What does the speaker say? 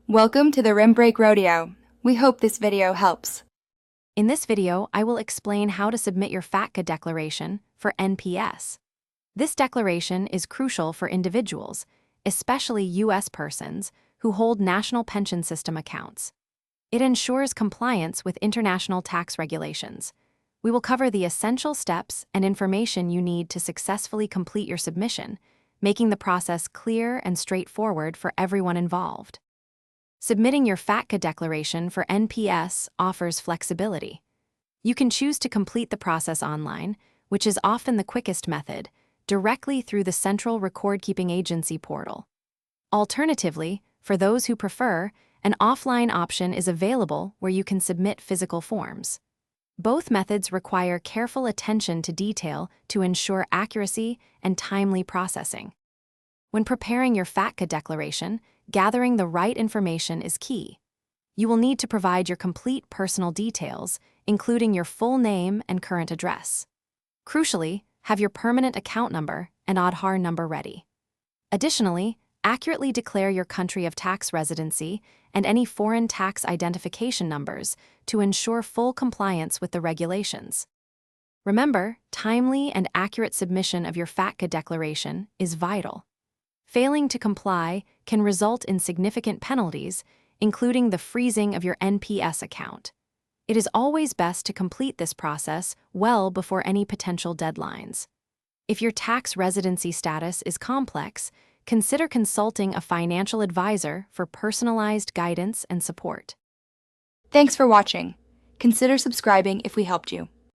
Welcome to the Rim Break Rodeo. We hope this video helps. In this video, I will explain how to submit your FATCA declaration for NPS. This declaration is crucial for individuals, especially U.S. persons, who hold National Pension System accounts. It ensures compliance with international tax regulations. We will cover the essential steps and information you need to successfully complete your submission, making the process clear and straightforward for everyone involved. Submitting your FATCA declaration for NPS offers flexibility. You can choose to complete the process online, which is often the quickest method, directly through the Central Record-Keeping Agency portal. Alternatively, for those who prefer, an offline option is available where you can submit physical forms. Both methods require careful attention to detail to ensure accuracy and timely processing. When preparing your FATCA declaration, gathering the right information is key. You will need to provide your complete personal details, including your full name and current address. Crucially, have your permanent account number and Aadhaar number ready. Additionally, accurately declare your country of tax residency and any foreign tax identification numbers to ensure full compliance with the regulations. Remember, timely and accurate submission of your FATCA declaration is vital. Failing to comply can result in significant penalties, including the freezing of your NPS account. It is always best to complete this process well before any potential deadlines. If your tax residency status is complex, consider consulting a financial advisor for personalized guidance and support. Thanks for watching. Consider subscribing if we helped you.